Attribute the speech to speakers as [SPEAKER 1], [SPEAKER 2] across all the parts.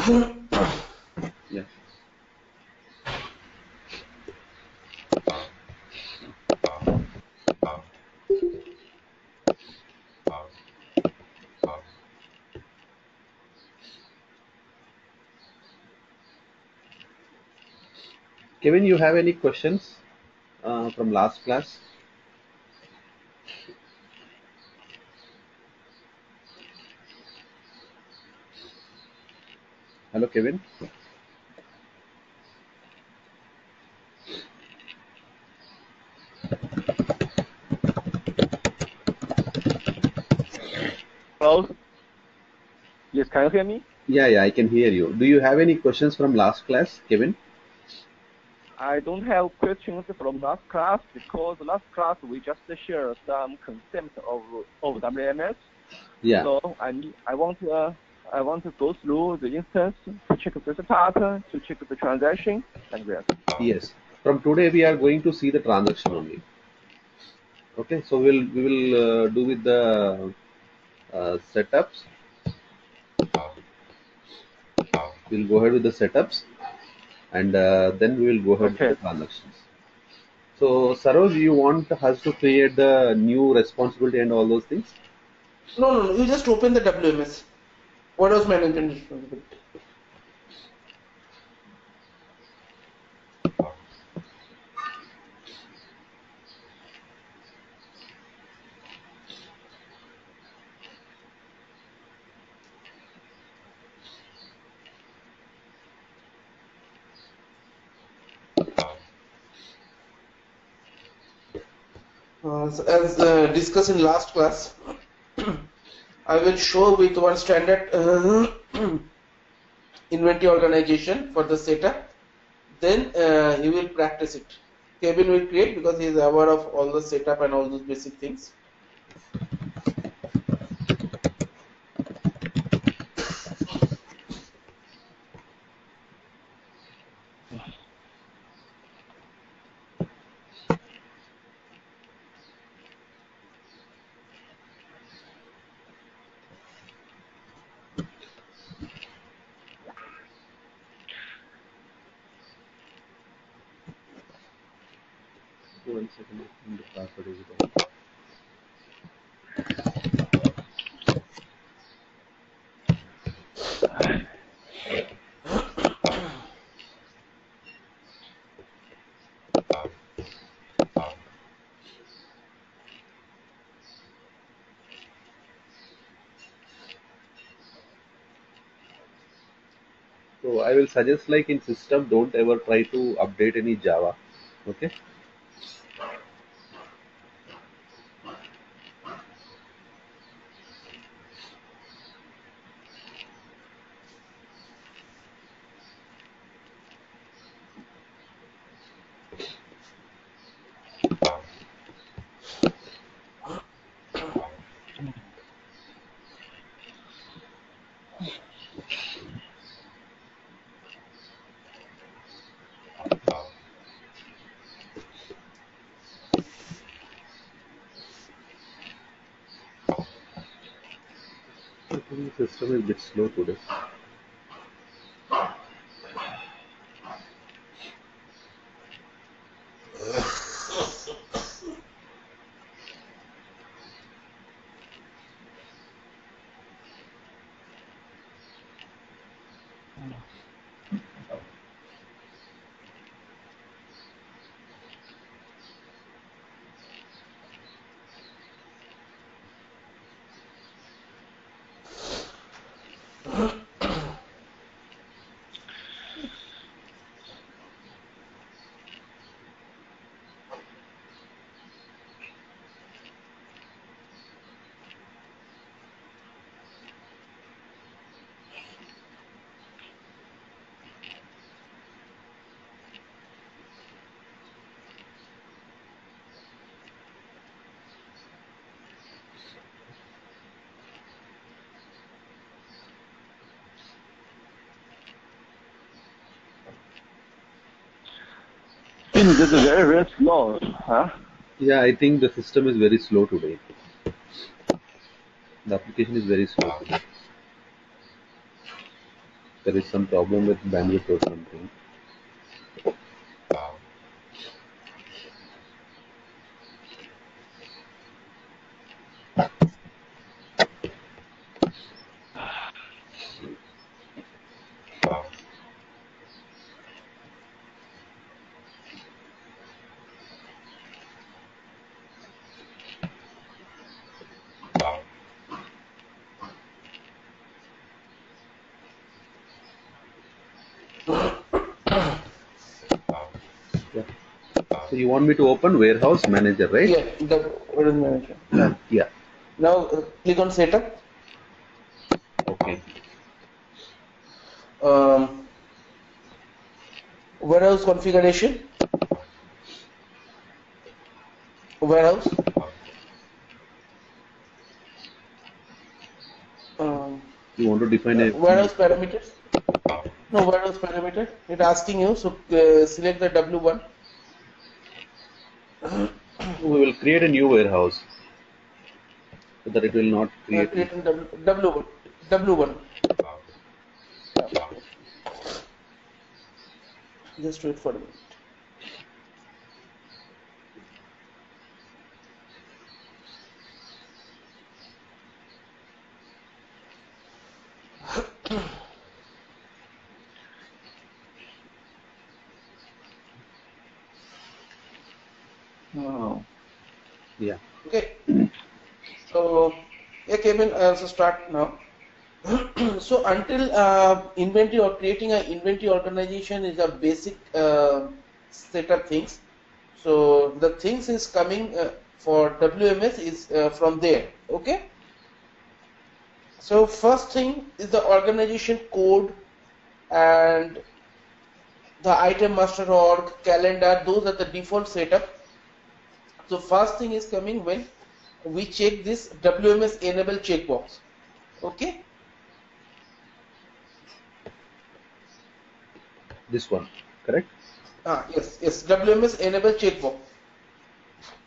[SPEAKER 1] Yeah. Kevin, you have any questions from last class? Hello, Kevin.
[SPEAKER 2] Hello? Yes, can you hear me?
[SPEAKER 1] Yeah, I can hear you. Do you have any questions from last class, Kevin?
[SPEAKER 2] I don't have questions from last class because last class we just share some concepts of WMS.
[SPEAKER 1] Yeah.
[SPEAKER 2] So I want to go through the instance to check the start, to check the transaction, like that.
[SPEAKER 1] Yes. From today we are going to see the transaction only. Okay. So we will do with the setups. We'll go ahead with the setups, and then we will go ahead with the
[SPEAKER 2] Okay.
[SPEAKER 1] transactions. So, Saroj, you want us to create the new responsibility and all those things?
[SPEAKER 3] No. You just open the WMS. What was management responsibility? So as discussed in last class, I will show with one standard inventory organization for the setup. Then he will practice it. Kevin will create because he is aware of all the setup and all those basic things.
[SPEAKER 1] One second, I think the password is wrong. So I will suggest, like in system, don't ever try to update any Java. Okay. I think the system is a bit slow today.
[SPEAKER 2] This is very slow, huh?
[SPEAKER 1] Yeah, I think the system is very slow today. The application is very slow today. There is some problem with bandwidth or something. Yeah. So you want me to open warehouse manager, right?
[SPEAKER 3] Yeah, the warehouse manager. Yeah.
[SPEAKER 1] Yeah.
[SPEAKER 3] Now click on setup.
[SPEAKER 1] Okay.
[SPEAKER 3] Warehouse configuration. Warehouse.
[SPEAKER 1] You want to define a
[SPEAKER 3] warehouse parameters. No, warehouse parameter. It's asking you, so select the W1.
[SPEAKER 1] We will create a new warehouse so that it will not create.
[SPEAKER 3] Create in W1. W1. Just wait for a minute.
[SPEAKER 2] Oh.
[SPEAKER 1] Yeah.
[SPEAKER 3] Okay. So, yeah, Kevin, I also start now. So until inventory or creating an inventory organization is a basic setup things. So the things is coming for WMS is from there. Okay. So first thing is the organization code and the item master org, calendar. Those are the default setup. So first thing is coming when we check this WMS enable checkbox. Okay.
[SPEAKER 1] This one, correct?
[SPEAKER 3] Yes, WMS enable checkbox.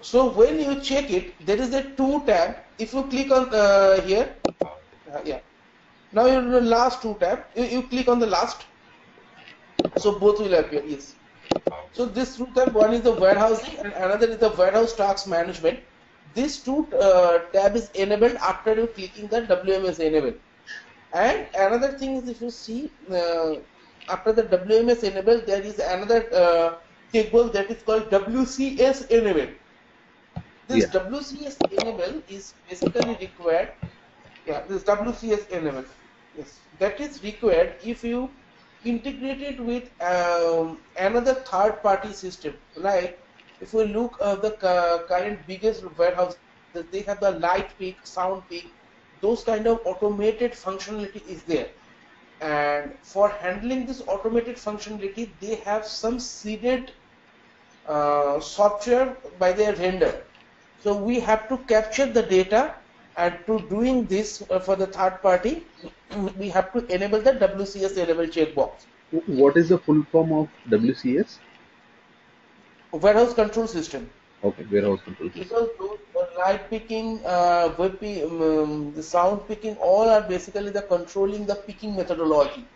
[SPEAKER 3] So when you check it, there is a 2 tab. If you click on here, yeah. Now you're in the last 2 tab. You click on the last. So both will appear. Yes. So this 2 tab, one is the warehousing and another is the warehouse task management. This 2 tab is enabled after you clicking the WMS enable. And another thing is, if you see after the WMS enable, there is another checkbox that is called WCS enable. This WCS enable is basically required. Yeah, this WCS enable. Yes, that is required if you integrate it with another third-party system. Like if we look at the current biggest warehouse, they have the light peak, sound peak, those kind of automated functionality is there. And for handling this automated functionality, they have some seeded software by their vendor. So we have to capture the data, and to doing this for the third party, we have to enable the WCS enable checkbox.
[SPEAKER 1] What is the full form of WCS?
[SPEAKER 3] Warehouse control system.
[SPEAKER 1] Okay, warehouse control system.
[SPEAKER 3] Because those light picking, the sound picking, all are basically the controlling the picking methodology.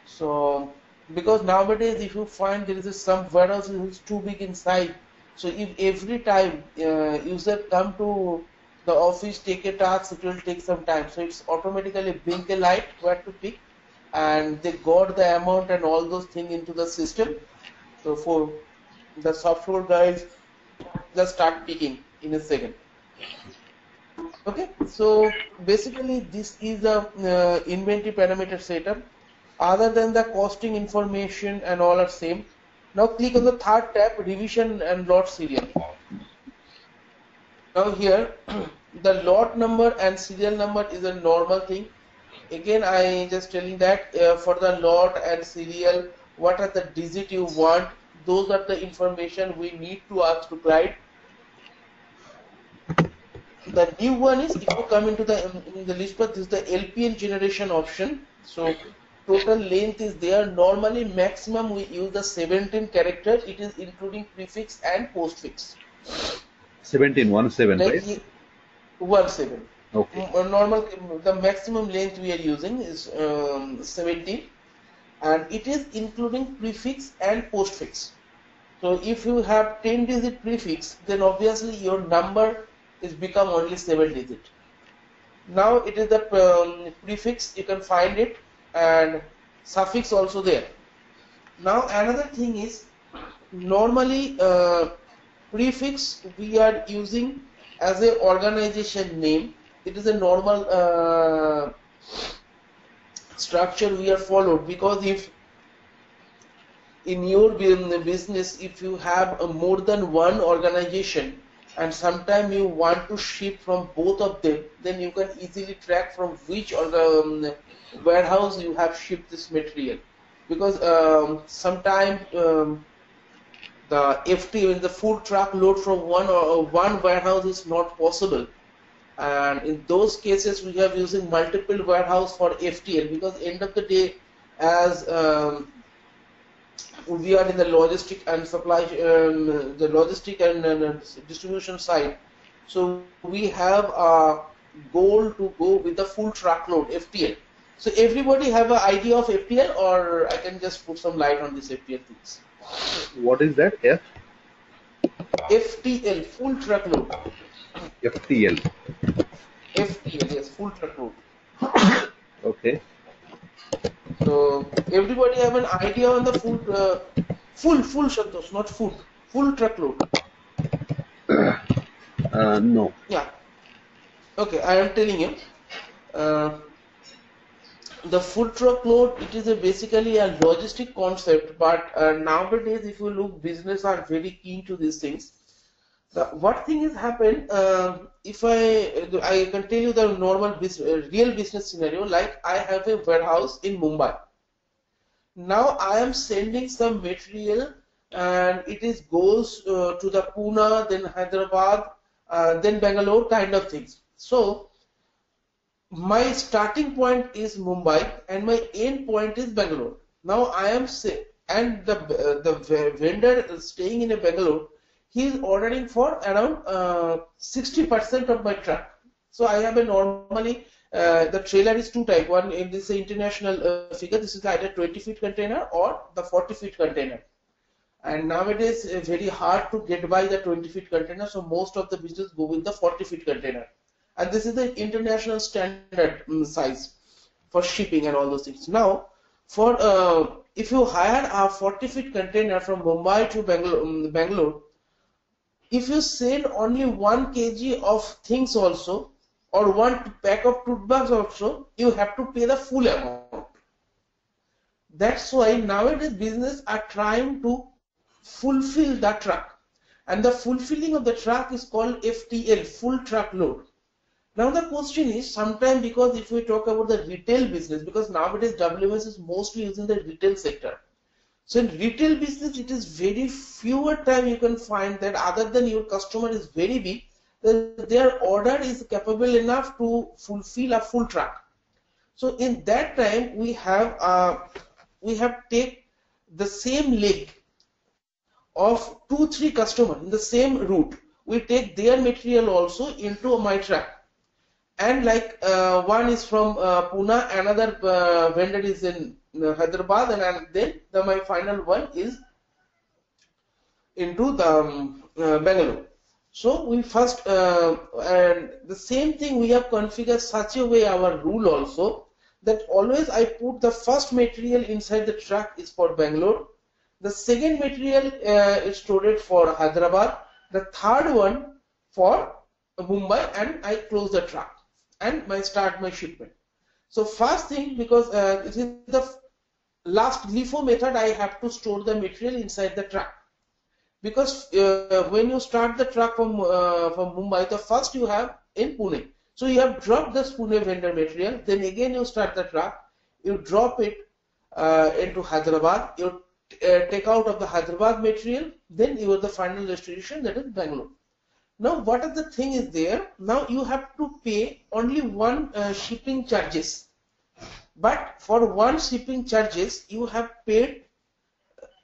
[SPEAKER 3] So because nowadays, if you find there is some warehouse which is too big in size, so if every time user come to the office, take a task, it will take some time. So it's automatically blink a light where to pick, and they got the amount and all those things into the system. So for the software guys, just start picking in a second. Okay, so basically this is the inventory parameter setup. Other than the costing information and all are same. Now click on the third tab, revision and lot serial. Now here, the lot number and serial number is a normal thing. Again, I just telling that for the lot and serial, what are the digit you want? Those are the information we need to ask to client. The new one is, if you come into the list path, this is the LPN generation option. So total length is there. Normally maximum we use the 17 character. It is including prefix and postfix.
[SPEAKER 1] 17, 17,
[SPEAKER 3] Like
[SPEAKER 1] right?
[SPEAKER 3] 17.
[SPEAKER 1] Okay.
[SPEAKER 3] Normal, the maximum length we are using is 17, and it is including prefix and postfix. So if you have 10-digit prefix, then obviously your number is become only 7-digit. Now it is the prefix, you can find it, and suffix also there. Now another thing is, normally prefix we are using as a organization name. It is a normal structure we are followed, because if in your business, if you have more than one organization and sometime you want to ship from both of them, then you can easily track from which warehouse you have shipped this material. Because sometimes the FT, the full truck load from one warehouse is not possible, and in those cases we have using multiple warehouse for FTL, because end of the day, as we are in the logistic and supply, the logistic and distribution side, so we have a goal to go with the full truckload FTL. So everybody have an idea of FTL, or I can just put some light on this FTL things.
[SPEAKER 1] What is that?
[SPEAKER 3] FTL, full truckload.
[SPEAKER 1] FTL.
[SPEAKER 3] FTL, yes, full truckload.
[SPEAKER 1] Okay.
[SPEAKER 3] So everybody have an idea on the full Santosh, not food, full truckload.
[SPEAKER 1] No.
[SPEAKER 3] Yeah. Okay, I am telling you. The full truckload, it is basically a logistic concept, but nowadays, if you look, business are very keen to these things. What thing has happened? If I can tell you the normal real business scenario, like I have a warehouse in Mumbai. Now I am sending some material, and it goes to the Pune, then Hyderabad, then Bangalore, kind of things. So my starting point is Mumbai and my end point is Bangalore. Now I am and the vendor staying in a Bangalore, he is ordering for around 60% of my truck. So I have a normally the trailer is two type. One in this international figure. This is either 20-feet container or the 40-feet container. And nowadays it's very hard to get by the 20-feet container. So most of the business go with the 40-feet container. And this is the international standard size for shipping and all those things. Now, for if you hire a 40-feet container from Mumbai to Bangalore, if you send only 1 kg of things also, or 1 pack of toothbrush also, you have to pay the full amount. That's why nowadays business are trying to fulfill the truck. And the fulfilling of the truck is called FTL, full truckload. Now the question is, sometimes, because if we talk about the retail business, because nowadays WMS is mostly using the retail sector. So in retail business, it is very fewer time you can find that other than your customer is very big, their order is capable enough to fulfill a full truck. So in that time, we have take the same leg of 2-3 customers in the same route. We take their material also into my truck. And like one is from Pune, another vendor is in Hyderabad, and then my final one is into the Bangalore. So we first, and the same thing we have configured such a way our rule also, that always I put the first material inside the truck is for Bangalore, the second material is stored for Hyderabad, the third one for Mumbai, and I close the truck and start my shipment. So first thing, because it is the last LIFO method, I have to store the material inside the truck. Because when you start the truck from Mumbai, the first you have in Pune. So you have dropped this Pune vendor material, then again you start the truck, you drop it into Hyderabad, you take out of the Hyderabad material, then you have the final destination, that is Bangalore. Now what is the thing is there, now you have to pay only one shipping charges. But for one shipping charges, you have paid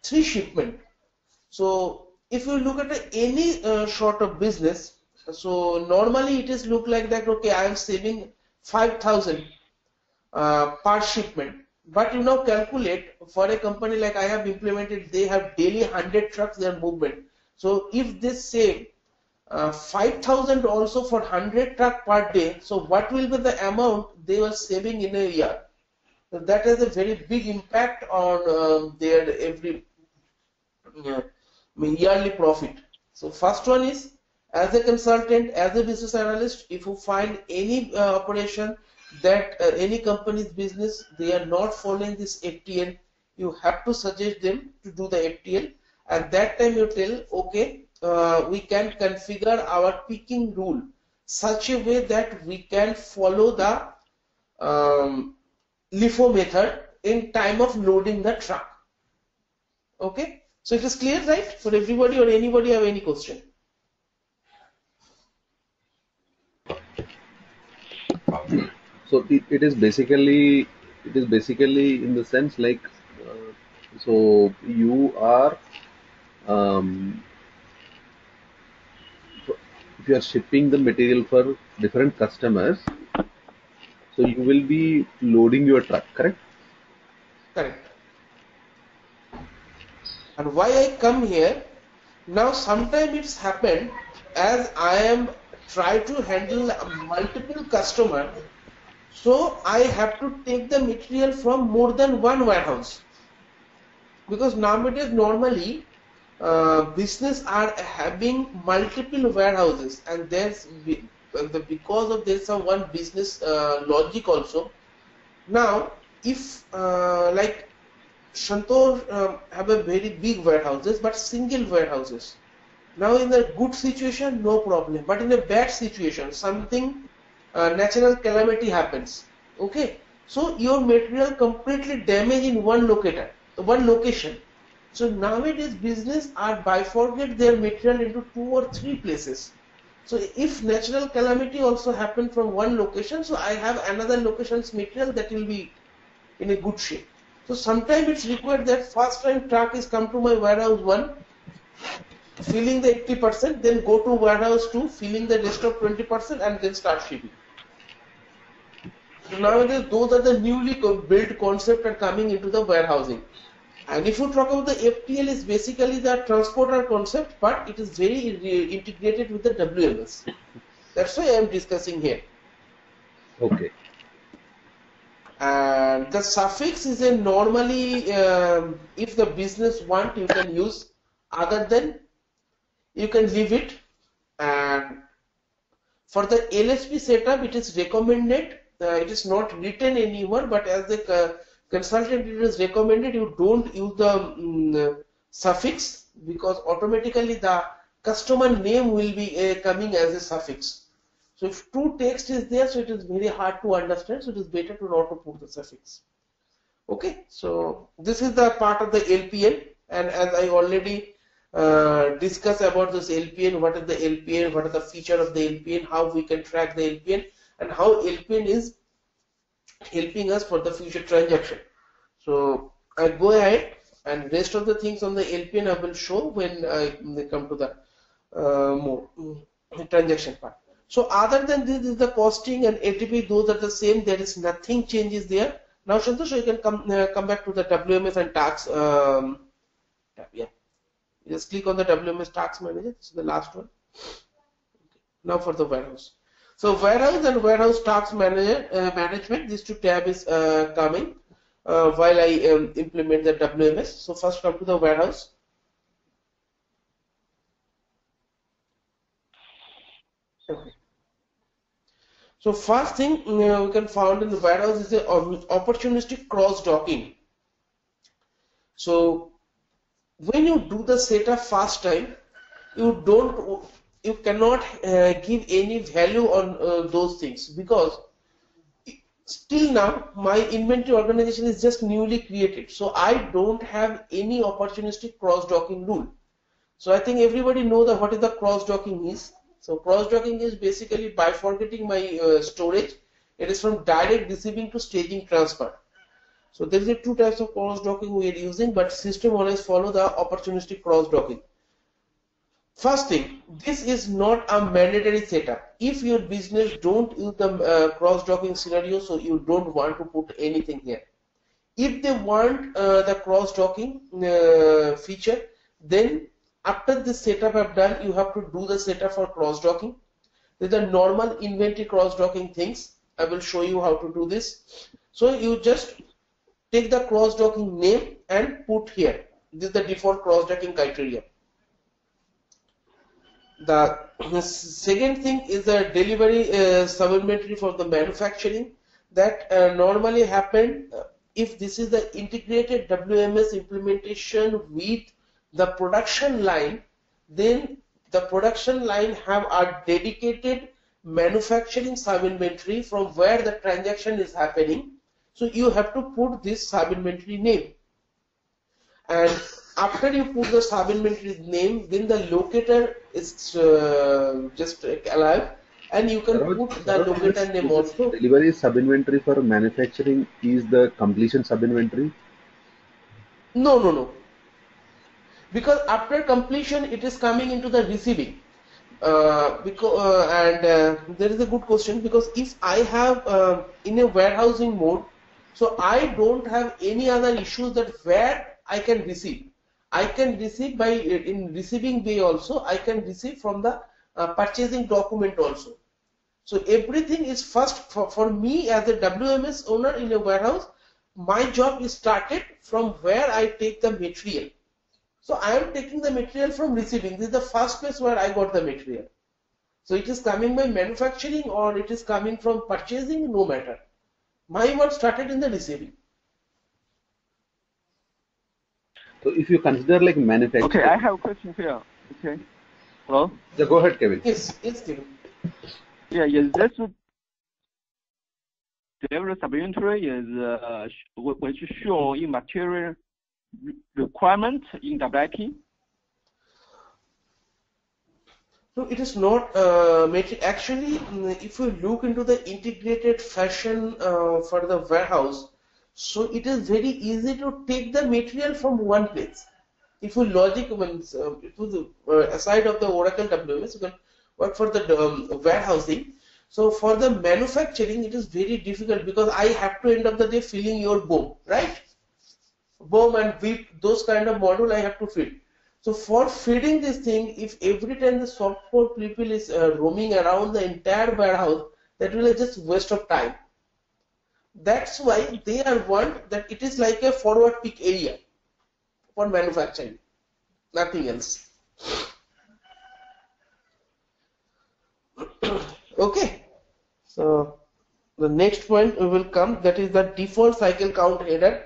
[SPEAKER 3] 3 shipment. So if you look at any sort of business, So normally it is look like that, okay, I am saving 5,000 per shipment. But you now calculate for a company like I have implemented, they have daily 100 trucks their movement. So if they save 5,000 also for 100 truck per day, so what will be the amount they were saving in a year? So that has a very big impact on their every yearly profit. So first one is, as a consultant, as a business analyst, if you find any operation that any company's business, they are not following this FTL, you have to suggest them to do the FTL. At that time you tell, okay, we can configure our picking rule such a way that we can follow the LIFO method in time of loading the truck. Okay, so it is clear, right, for everybody, or anybody have any question?
[SPEAKER 1] So it is basically in the sense like so you are if you are shipping the material for different customers, so you will be loading your truck, correct?
[SPEAKER 3] Correct. And why I come here now, sometimes it's happened as I am try to handle multiple customer, so I have to take the material from more than one warehouse, because nowadays normally business are having multiple warehouses, and there's because of this one business logic also. Now if like Santosh have a very big warehouses, but single warehouses. Now in a good situation, no problem. But in a bad situation, something natural calamity happens. Okay, so your material completely damaged in one location. So nowadays business are bifurcate their material into 2 or 3 places. So if natural calamity also happen from one location, so I have another location's material that will be in a good shape. So sometimes it's required that first time truck is come to my warehouse 1, filling the 80%, then go to warehouse 2, filling the rest of 20%, and then start shipping. So nowadays those are the newly built concept are coming into the warehousing. And if you talk about the FTL, is basically the transporter concept, but it is very integrated with the WMS. That's why I am discussing here.
[SPEAKER 1] Okay.
[SPEAKER 3] And the suffix is a normally, if the business want, you can use, other than you can leave it. And for the LSP setup, it is recommended, it is not written anywhere, but as the consultant, it is recommended you don't use the suffix, because automatically the customer name will be coming as a suffix. So if true text is there, so it is very hard to understand, so it is better to not to put the suffix. Okay, so this is the part of the LPN, and as I already discussed about this LPN, what is the LPN, what are the feature of the LPN, how we can track the LPN, and how LPN is helping us for the future transaction. So I go ahead, and rest of the things on the LPN I will show when I come to the more transaction part. So other than this is the costing and ATP, those are the same. There is nothing changes there. Now Santosh, you can come back to the WMS and tax. Yeah, just click on the WMS tax manager. This is the last one. Okay. Now for the warehouse. So warehouse and warehouse tax manager management. These 2 tab is coming while I implement the WMS. So first come to the warehouse. Okay. So first thing we can find in the warehouse is the opportunistic cross docking. So when you do the setup first time, you cannot give any value on those things, because still now my inventory organization is just newly created, so I don't have any opportunistic cross docking rule. So I think everybody know that what is the cross docking is. So cross-docking is basically bifurcating my storage. It is from direct receiving to staging transfer. So there is 2 types of cross-docking we are using, but system always follow the opportunistic cross-docking. First thing, this is not a mandatory setup. If your business don't use the cross-docking scenario, so you don't want to put anything here. If they want the cross-docking feature, then after this setup I've done, you have to do the setup for cross-docking. There's the normal inventory cross-docking things. I will show you how to do this. So you just take the cross-docking name and put here. This is the default cross-docking criteria. The second thing is the delivery sub-inventory for the manufacturing. That normally happen if this is the integrated WMS implementation with the production line, then the production line have a dedicated manufacturing sub-inventory from where the transaction is happening. So you have to put this sub-inventory name. And after you put the sub-inventory name, then the locator is just alive, and you can put the locator name also.
[SPEAKER 1] Delivery sub-inventory for manufacturing is the completion sub-inventory?
[SPEAKER 3] No. Because after completion, it is coming into the receiving. There is a good question, because if I have in a warehousing mode, so I don't have any other issues that where I can receive. I can receive by in receiving way also. I can receive from the purchasing document also. So everything is first for me as a WMS owner in a warehouse. My job is started from where I take the material. So I am taking the material from receiving. This is the first place where I got the material. So it is coming by manufacturing or it is coming from purchasing, no matter. My work started in the receiving.
[SPEAKER 1] So if you consider like manufacturing.
[SPEAKER 2] Okay, I have a question here. Okay. Hello?
[SPEAKER 1] Yeah, go ahead, Kevin.
[SPEAKER 3] Yes, Kevin.
[SPEAKER 2] Yeah, is this delivery sub-inventory is which show in material requirement in WIP?
[SPEAKER 3] No, it is not actually, if you look into the integrated fashion for the warehouse, so it is very easy to take the material from one place. If you logic means it was aside of the Oracle WMS, you can work for the warehousing. So for the manufacturing, it is very difficult because I have to end of the day filling your BOM, right? BOM and WIP, those kind of module I have to feed. So for feeding this thing, if every time the software people is roaming around the entire warehouse, that will be just waste of time. That's why they are want that it is like a forward peak area for manufacturing, nothing else. Okay, so the next point we will come, that is the default cycle count header.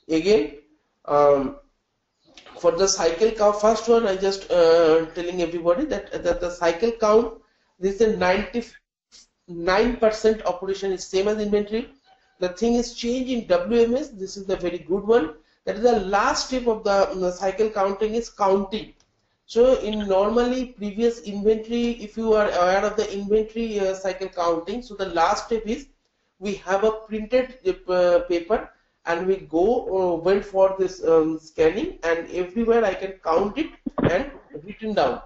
[SPEAKER 3] Again, for the cycle count, first one I just telling everybody that the cycle count, this is 99% operation is same as inventory. The thing is changed in WMS. This is the very good one. That is the last step of the cycle counting is counting. So in normally previous inventory, if you are aware of the inventory cycle counting, so the last step is we have a printed paper and we go went for this scanning, and everywhere I can count it and written down.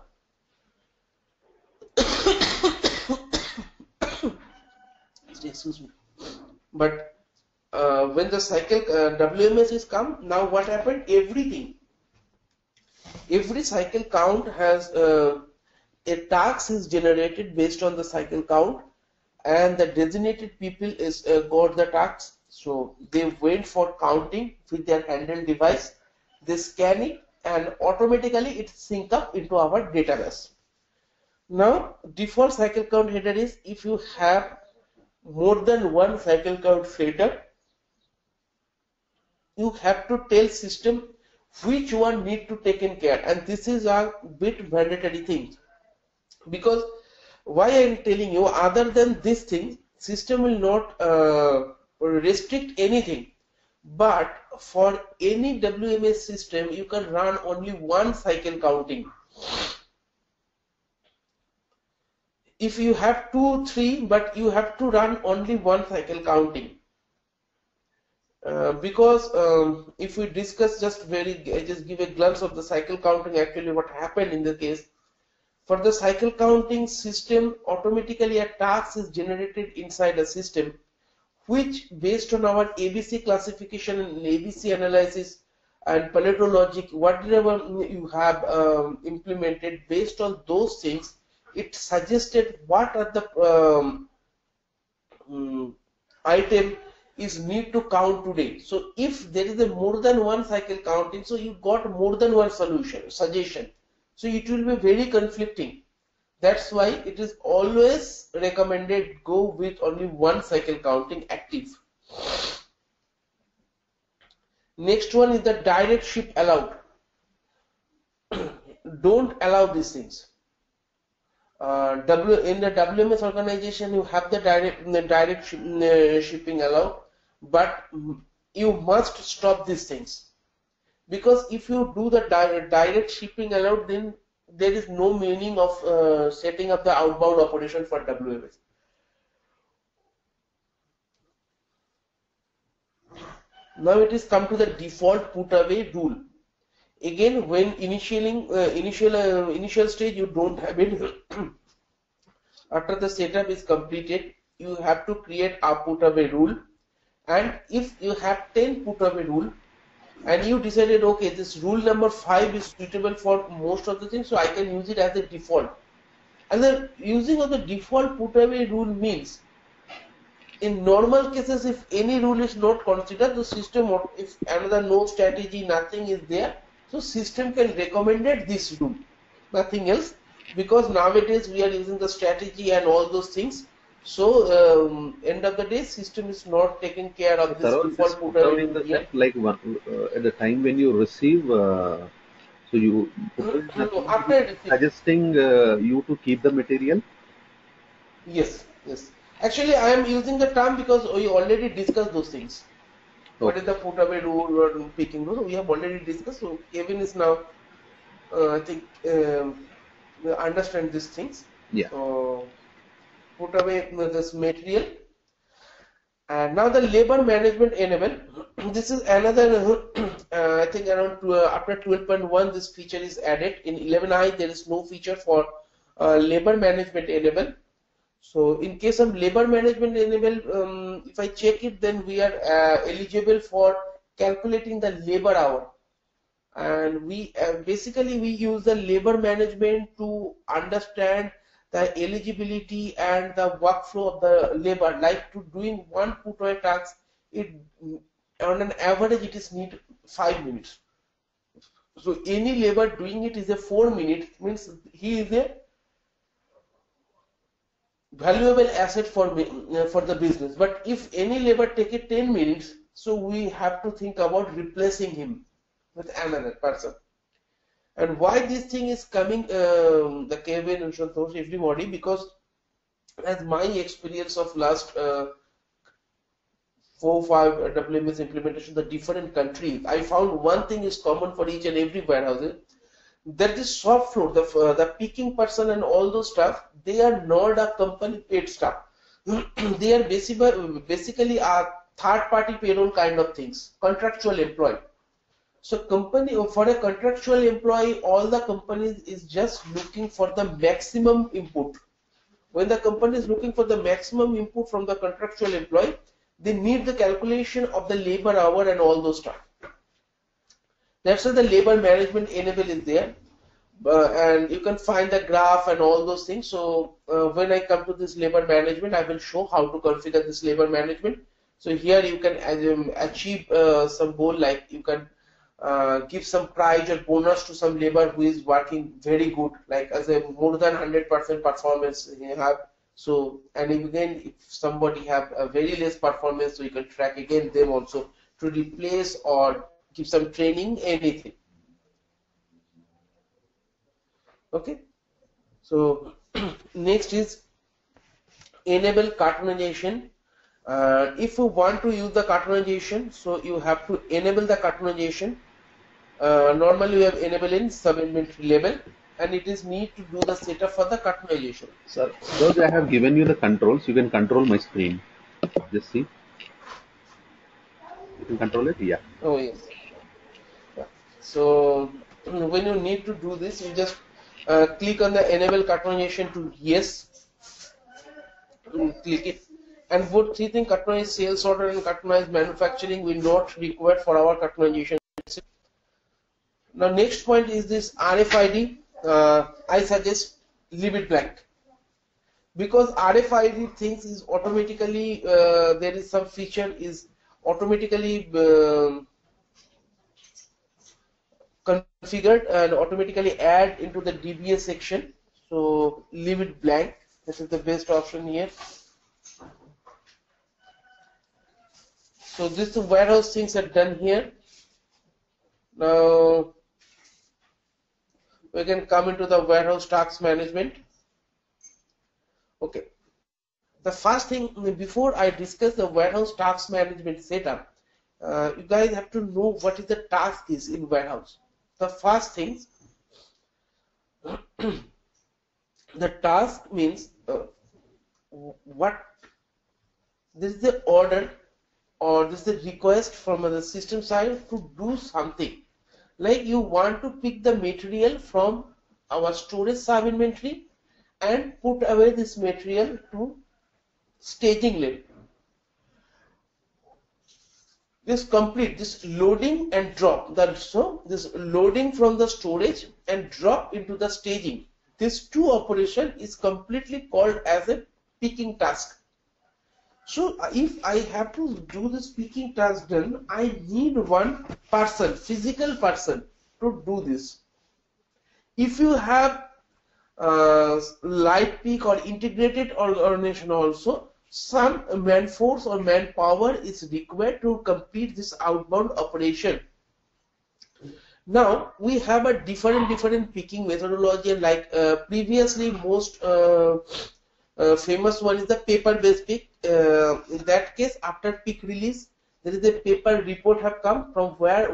[SPEAKER 3] Excuse me. But when the cycle WMS is come, now what happened? Every cycle count has a task is generated based on the cycle count, and the designated people is got the task. So they wait for counting with their handheld device. They scan it, and automatically it sync up into our database. Now default cycle count header is if you have more than one cycle count header, you have to tell system which one need to take in care, and this is a bit mandatory thing. Because why I am telling you, other than this thing, system will not restrict anything. But for any WMS system, you can run only one cycle counting. If you have 2, 3, but you have to run only one cycle counting. Because if we discuss just give a glance of the cycle counting, actually what happened in the case. For the cycle counting system, automatically a task is generated inside a system which, based on our ABC classification and ABC analysis and Pareto logic, whatever you have implemented, based on those things, it suggested what are the item is need to count today. So if there is a more than one cycle counting, so you got more than one suggestion. So it will be very conflicting. That's why it is always recommended go with only one cycle counting active. Next one is the direct ship allowed. Don't allow these things. In the WMS organization, you have the direct shipping allowed, but you must stop these things, because if you do the direct shipping allowed, then there is no meaning of setting up the outbound operation for WMS. Now it is come to the default put away rule. Again, when initial stage you don't have it. After the setup is completed, you have to create a put away rule. And if you have 10 put away rule, and you decided, okay, this rule number 5 is suitable for most of the things, so I can use it as a default. And the using of the default put away rule means, in normal cases, if any rule is not considered, the system, if another no strategy, nothing is there, so system can recommend this rule, nothing else, because nowadays we are using the strategy and all those things. So end of the day, system is not taking care of this default put away rule.
[SPEAKER 1] Like at the time when you receive, so you
[SPEAKER 3] after
[SPEAKER 1] suggesting you to keep the material.
[SPEAKER 3] Yes, yes. Actually, I am using the term because we already discussed those things. Okay. What is the put away rule or picking rule? We have already discussed. So Kevin is now, I think, understand these things.
[SPEAKER 1] Yeah.
[SPEAKER 3] So put away this material. And now the labor management enable. This is another, I think around after 12.1 this feature is added. In 11i there is no feature for labor management enable. So in case of labor management enable, if I check it, then we are eligible for calculating the labor hour. And we basically we use the labor management to understand the eligibility and the workflow of the labor. Like to doing one put away task, it on an average it is need 5 minutes. So any labor doing it is a 4 minutes, means he is a valuable asset for the business. But if any labor take it 10 minutes, so we have to think about replacing him with another person. And why this thing is coming, the Kevin and Santosh, everybody, because as my experience of last 4 or 5 WMS implementation, the different countries, I found one thing is common for each and every warehouse. That is shop floor, the picking person and all those stuff, they are not a company paid staff. They are basically a third party payroll kind of things, contractual employee. So company, for a contractual employee, all the companies is just looking for the maximum input. When the company is looking for the maximum input from the contractual employee, they need the calculation of the labor hour and all those stuff. That's why the labor management enable is there, and you can find the graph and all those things. So when I come to this labor management, I will show how to configure this labor management. So here you can achieve some goal, like you can give some prize or bonus to some labor who is working very good, like as a more than 100% performance you have. So, and again, if somebody have a very less performance, so you can track again them also to replace or give some training, anything. Okay. So next is enable cartoonization. If you want to use the cartoonization, so you have to enable the cartoonization. Normally we have enable in sub-inventory level, and it is need to do the setup for the cartoonization.
[SPEAKER 1] Sir, because I have given you the controls, you can control my screen. Just see. You can control it, yeah.
[SPEAKER 3] Oh yes. Yeah. So when you need to do this, you just click on the enable customization to yes, click it, and both three things, customized sales order and customized manufacturing, will not required for our customization. Now next point is this RFID. I suggest leave it blank, because RFID things is automatically there is some feature is automatically configured and automatically add into the DBA section. So leave it blank. This is the best option here. So this warehouse things are done here. Now we can come into the warehouse task management. Okay. The first thing, before I discuss the warehouse task management setup, you guys have to know what is the task is in warehouse. The first thing, the task means what this is the order or this is the request from the system side to do something. Like you want to pick the material from our storage sub inventory and put away this material to staging level. This complete this loading and drop. So this loading from the storage and drop into the staging. This two operation is completely called as a picking task. So if I have to do this picking task done, I need one person, physical person, to do this. If you have light pick or integrated organization also, some man force or manpower is required to complete this outbound operation. Now we have a different picking methodology, like previously most famous one is the paper-based pick. In that case, after pick release, there is a paper report have come from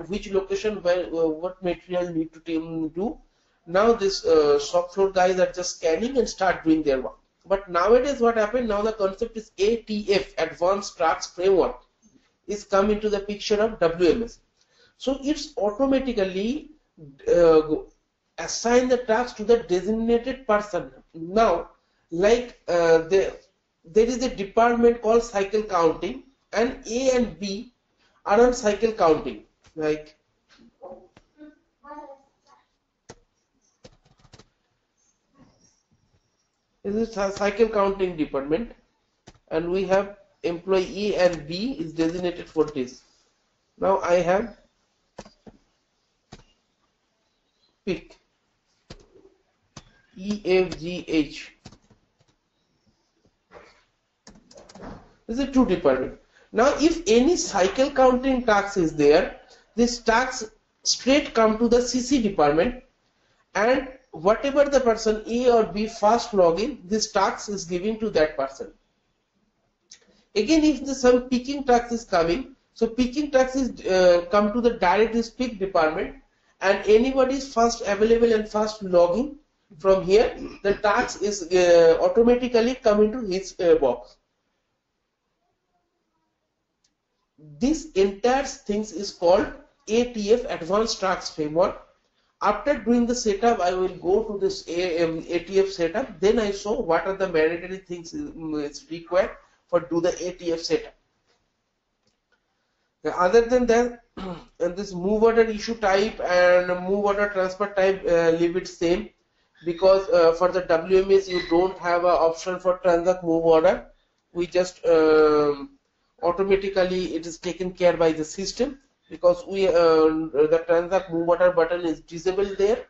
[SPEAKER 3] which location, what material need to do. Now this shop floor guys are just scanning and start doing their work. But nowadays what happened, now the concept is ATF, Advanced Task Framework, is come into the picture of WMS. So it's automatically assign the task to the designated person. Now, like there is a department called cycle counting, and A and B are on cycle counting. Like this is a cycle counting department, and we have employee A and B is designated for this. Now I have pick EFGH. This is a two department. Now if any cycle counting task is there, this task straight come to the CC department, and whatever the person A or B first login, this task is given to that person. Again, if some picking task is coming, so picking task is come to the direct pick department, and anybody is first available and first login from here, the task is automatically coming to his box. This entire things is called ATF, Advanced Task Framework. After doing the setup, I will go to this ATF setup. Then I show what are the mandatory things is required for do the ATF setup. Other than that, this move order issue type and move order transfer type leave it same, because for the WMS you don't have an option for transact move order. We just automatically it is taken care by the system, because we the transact move order button is disabled there.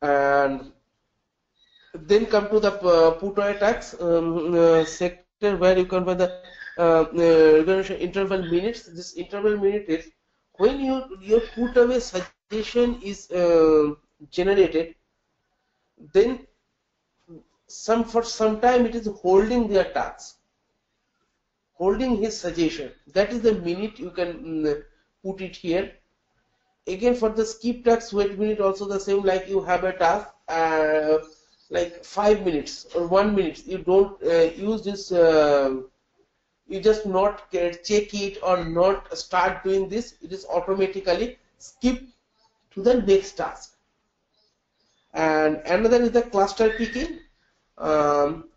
[SPEAKER 3] And then come to the put away tax sector, where you can find the interval minutes. This interval minute is when your put away suggestion is generated, then for some time it is holding their task, holding his suggestion. That is the minute you can put it here. Again, for the skip task wait minute also the same, like you have a task like 5 minutes or 1 minute, you don't use this, you just not check it or not start doing this, it is automatically skip to the next task. And another is the cluster picking.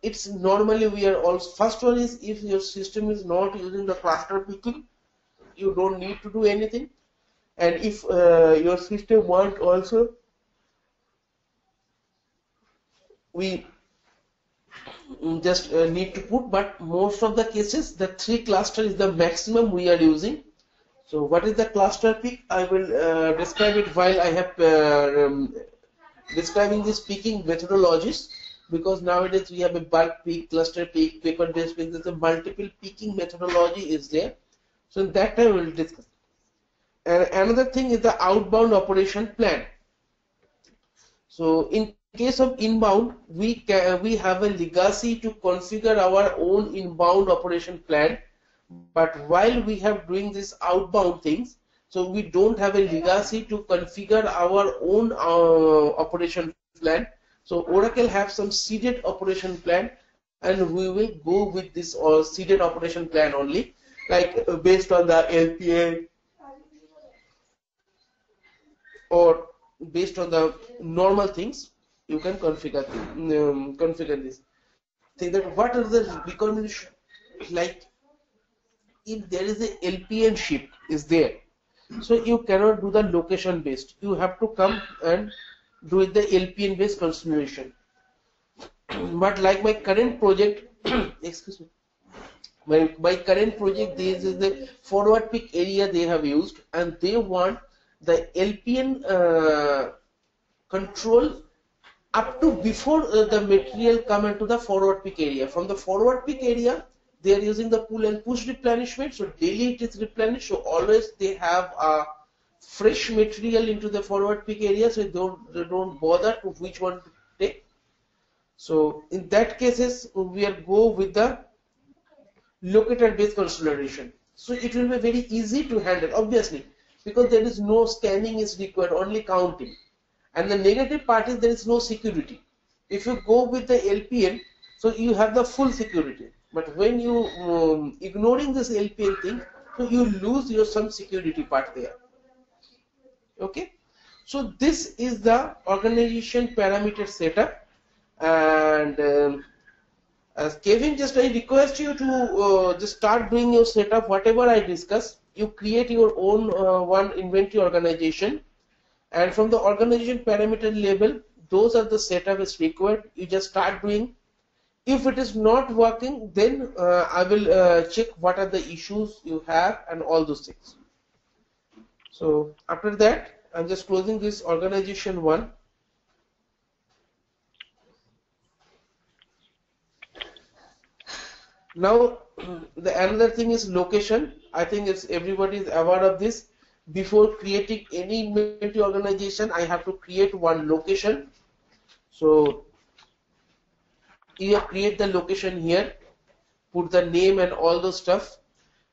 [SPEAKER 3] It's normally we are also, first one is if your system is not using the cluster picking, you don't need to do anything. And if your system want also, we just need to put, but most of the cases the 3 cluster is the maximum we are using. So what is the cluster pick? I will describe it while I have describing these picking methodologies, because nowadays we have a bulk pick, cluster pick, paper based pick. There's a multiple picking methodology is there. So in that time we will discuss. And another thing is the outbound operation plan. So in case of inbound, we have a legacy to configure our own inbound operation plan. But while we have doing this outbound things, so we don't have a legacy to configure our own operation plan. So Oracle have some seeded operation plan, and we will go with this seeded operation plan only, like based on the LPA or based on the normal things. You can configure this. Think that what are the requirements, like if there is a LPN ship is there, so you cannot do the location based. You have to come and do the LPN based configuration. But like my current project, excuse me, my current project, this is the forward pick area they have used, and they want the LPN control up to before the material come into the forward pick area. From the forward pick area, they are using the pull and push replenishment. So daily it is replenished. So always they have a fresh material into the forward pick area. So they don't bother to which one to take. So in that cases, we are go with the locator based consideration. So it will be very easy to handle, obviously, because there is no scanning is required, only counting. And the negative part is there is no security. If you go with the LPN, so you have the full security. But when you ignoring this LPN thing, so you lose your some security part there. Okay. So this is the organization parameter setup. And as Kevin, just I request you to just start doing your setup. Whatever I discuss, you create your own one inventory organization. And from the organization parameter level, those are the setup is required. You just start doing. If it is not working, then I will check what are the issues you have and all those things. So after that, I'm just closing this organization one. Now the another thing is location. I think it's everybody is aware of this. Before creating any inventory organization, I have to create one location. So you create the location here, put the name and all those stuff,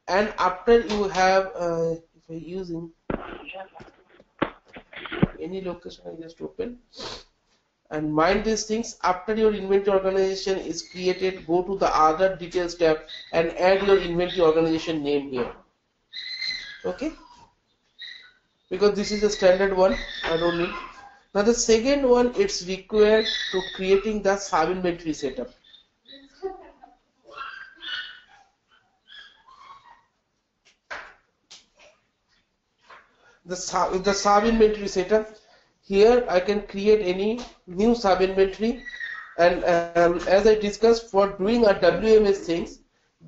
[SPEAKER 3] and after you have if I'm using any location, I just open and mind these things. After your inventory organization is created, go to the other details tab and add your inventory organization name here. Okay, because this is the standard one, I don't need. Now the second one, it's required to creating the sub-inventory setup. The sub-inventory setup, here I can create any new sub-inventory, and as I discussed, for doing a WMS things,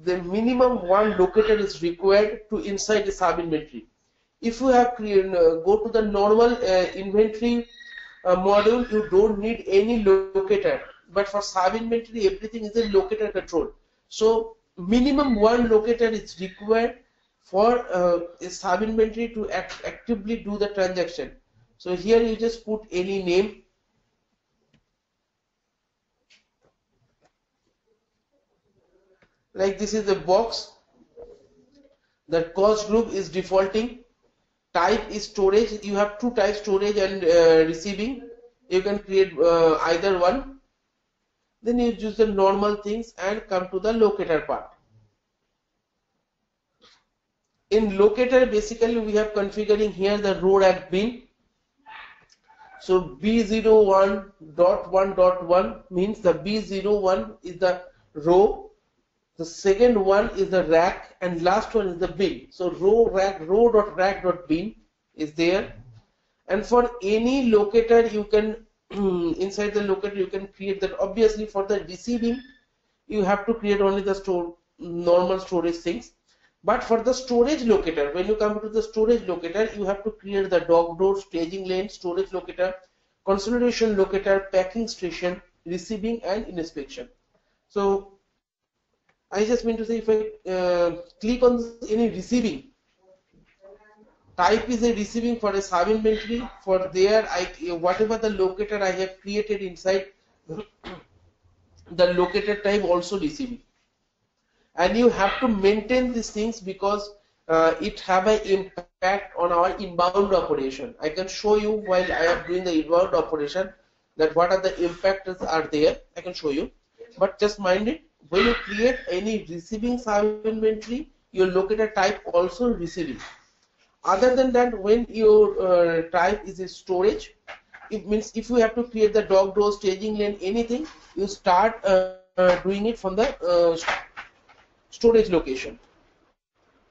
[SPEAKER 3] the minimum one locator is required to inside the sub-inventory. If you have go to the normal inventory module, you don't need any locator, but for sub-inventory everything is a locator control. So minimum one locator is required for a sub-inventory to actively do the transaction. So here you just put any name. Like this is the box. The cost group is defaulting. Type is storage. You have two types, storage and receiving. You can create either one. Then you use the normal things and come to the locator part. In locator, basically we have configuring here the row rack bin. So B01.1.1 means the B01 is the row, the second one is the rack, and last one is the bin. So row.rack.bin is there. And for any locator, you can inside the locator you can create that. Obviously, for the receiving, you have to create only the normal storage things. But for the storage locator, when you come to the storage locator, you have to create the dock door, staging lane, storage locator, consolidation locator, packing station, receiving, and inspection. So I just mean to say, if I click on any receiving, type is a receiving for a sub inventory. For there, whatever the locator I have created inside the locator type also receiving. And you have to maintain these things because it have an impact on our inbound operation. I can show you while I am doing the inbound operation that what are the impacts are there. I can show you, but just mind it, when you create any receiving sub inventory, your locator type also receiving. Other than that, when your type is a storage, it means if you have to create the dock door, staging lane, anything, you start doing it from the storage location,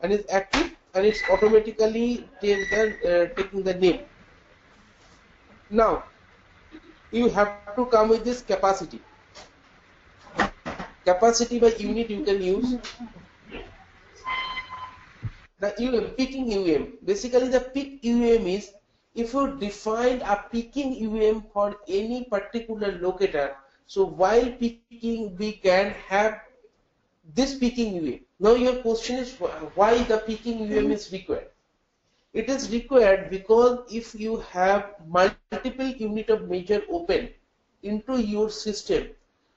[SPEAKER 3] and it's active and it's automatically taking the name. Now you have to come with this capacity. Capacity by unit you can use. The picking UM. Basically, the pick UM is if you define a picking UM for any particular locator. So while picking, we can have this picking UM. Now your question is why the picking UM is required. It is required because if you have multiple unit of measure open into your system,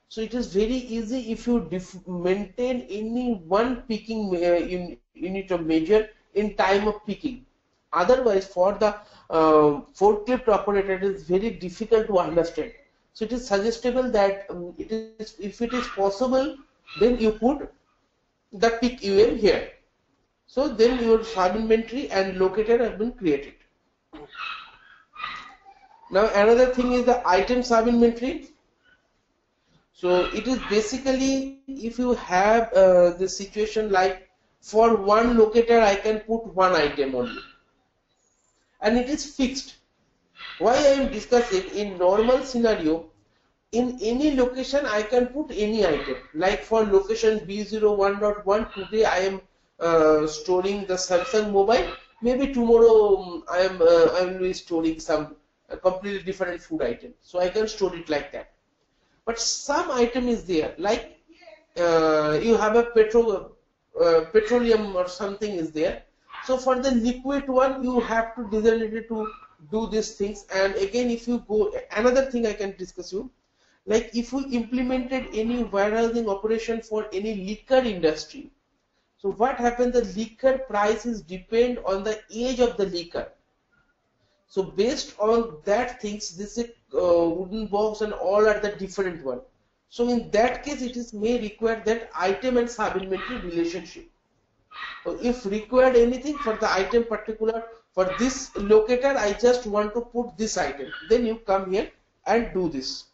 [SPEAKER 3] so it is very easy if you maintain any one picking unit of measure in time of picking. Otherwise, for the forklift operator, it is very difficult to understand. So it is suggestible that if it is possible, then you put the pick UM here. So then your sub inventory and locator have been created. Now another thing is the item sub inventory. So it is basically if you have the situation like for one locator I can put one item only, and it is fixed. Why I am discussing in normal scenario, in any location I can put any item. Like for location B01.1, today I am storing the Samsung mobile. Maybe tomorrow I will be storing some completely different food item. So I can store it like that. But some item is there, like you have a petroleum or something is there. So for the liquid one, you have to designated to do these things. And again, if you go, another thing I can discuss you, like if you implemented any warehousing operation for any liquor industry. So what happens? The liquor prices depend on the age of the liquor. So based on that things, this is wooden box and all are the different one. So in that case, it is may require that item and sub inventory relationship. So if required anything for the item particular, for this locator, I just want to put this item. Then you come here and do this.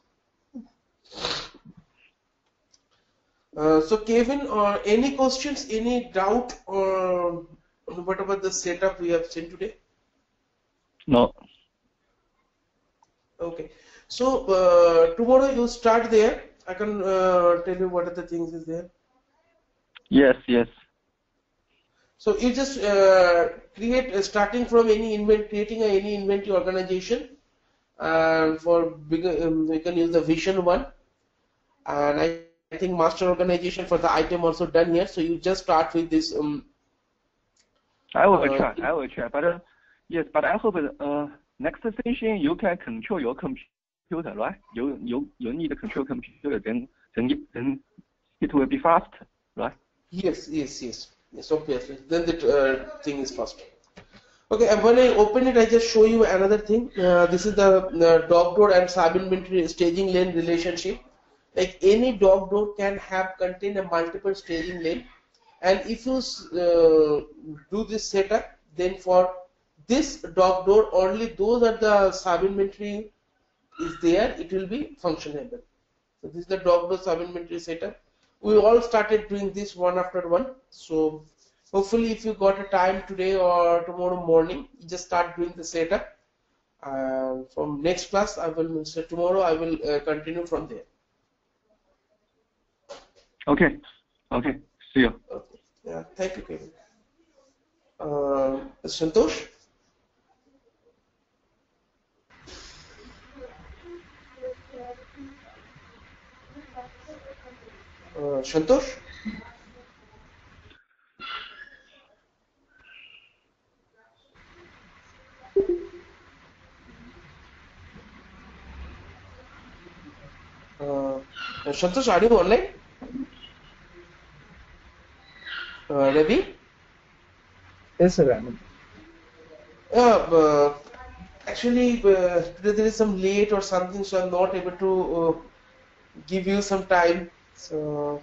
[SPEAKER 3] So Kevin, or any questions, any doubt, or what about the setup we have seen today?
[SPEAKER 2] No.
[SPEAKER 3] Okay. So tomorrow you start there. I can tell you what are the things is there.
[SPEAKER 2] Yes, yes.
[SPEAKER 3] So you just create starting from any creating any inventory organization, and for bigger we can use the Vision 1, and I think master organization for the item also done here. So you just start with this.
[SPEAKER 2] I will try. I will try. But yes, but I hope next session you can control your computer, right? You need to control computer, then it will be fast, right?
[SPEAKER 3] Yes, obviously. Then the thing is fast. Okay, and when I open it, I just show you another thing. This is the dock door and sub inventory staging lane relationship. Like any dock door can contain a multiple staging lane, and if you do this setup, then for this dog door, only those are the sub-inventory is there, it will be functionable. So this is the dog door sub-inventory setup. We all started doing this one after one. So hopefully if you got a time today or tomorrow morning, you just start doing the setup. From next class, I will say tomorrow I will continue from there.
[SPEAKER 2] Okay. Okay. See you.
[SPEAKER 3] Okay. Yeah. Thank you, Kevin. Santosh. Santosh. Santosh, are you online? Ravi?
[SPEAKER 4] Yes, sir. I'm
[SPEAKER 3] Actually, today there is some late or something, so I'm not able to give you some time. So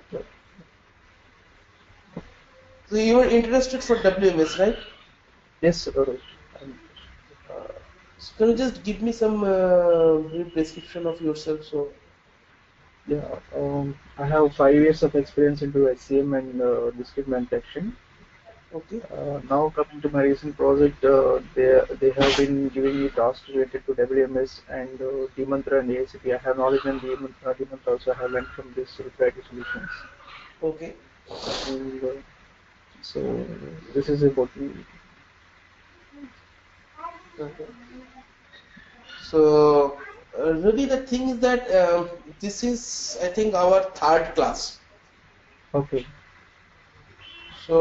[SPEAKER 3] you were interested for WMS, right?
[SPEAKER 4] yes, sir.
[SPEAKER 3] So can you just give me some brief description of yourself? So
[SPEAKER 4] Yeah, I have 5 years of experience into SCM and discrete manufacturing.
[SPEAKER 3] okay,
[SPEAKER 4] Now coming to my recent project, they have been giving me tasks related to WMS and Demantra and ASAP. I have knowledge in Demantra also. I have learned from this variety solutions.
[SPEAKER 3] okay,
[SPEAKER 4] And so this is about me.
[SPEAKER 3] okay. So really, the thing is that this is, I think, our third class.
[SPEAKER 4] Okay.
[SPEAKER 3] So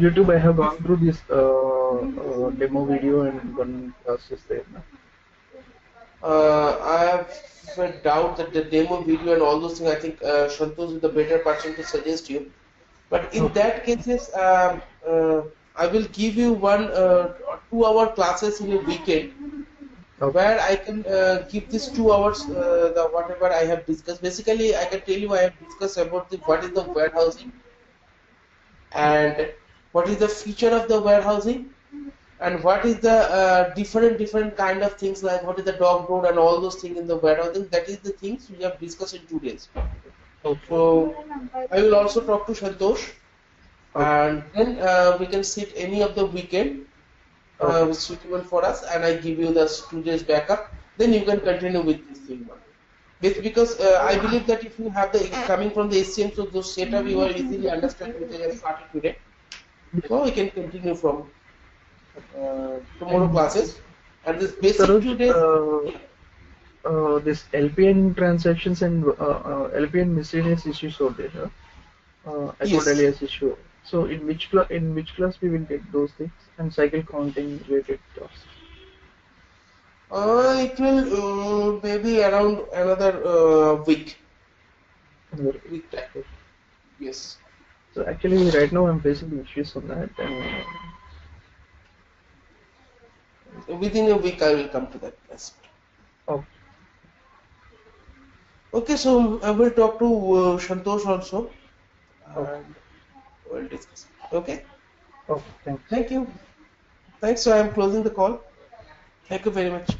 [SPEAKER 4] YouTube, I have gone through this demo video and one class is there now.
[SPEAKER 3] I have a doubt that the demo video and all those things, I think Santosh is the better person to suggest you. But in that cases, I will give you 2-hour classes in a weekend where I can give these 2 hours the whatever I have discussed. Basically, I can tell you I have discussed about what is the warehousing and what is the feature of the warehousing and what is the different kind of things, like what is the dog road and all those things in the warehousing. That is the things we have discussed in 2 days. So I will also talk to Santosh, and then we can sit any of the weekend suitable for us, and I give you the 2 days backup. Then you can continue with this thing. Because I believe that if you have the coming from the SCM, so those setup you are easily understand because I started today. So we can continue from tomorrow classes, and this basic
[SPEAKER 4] Saroj,
[SPEAKER 3] 2 days.
[SPEAKER 4] this LPN transactions and LPN miscellaneous issues are there. Account
[SPEAKER 3] Yes.
[SPEAKER 4] alias issue. So in which class we will get those things and cycle counting related tasks?
[SPEAKER 3] It will maybe around another week.
[SPEAKER 4] Another
[SPEAKER 3] Week time. Yes.
[SPEAKER 4] So actually right now I'm facing issues on that and
[SPEAKER 3] Within a week I will come to that class.
[SPEAKER 4] oh,
[SPEAKER 3] Okay, so I will talk to Santosh also, and we'll discuss. Okay.
[SPEAKER 4] oh, thanks.
[SPEAKER 3] Thank you. Thanks. So I am closing the call. Thank you very much.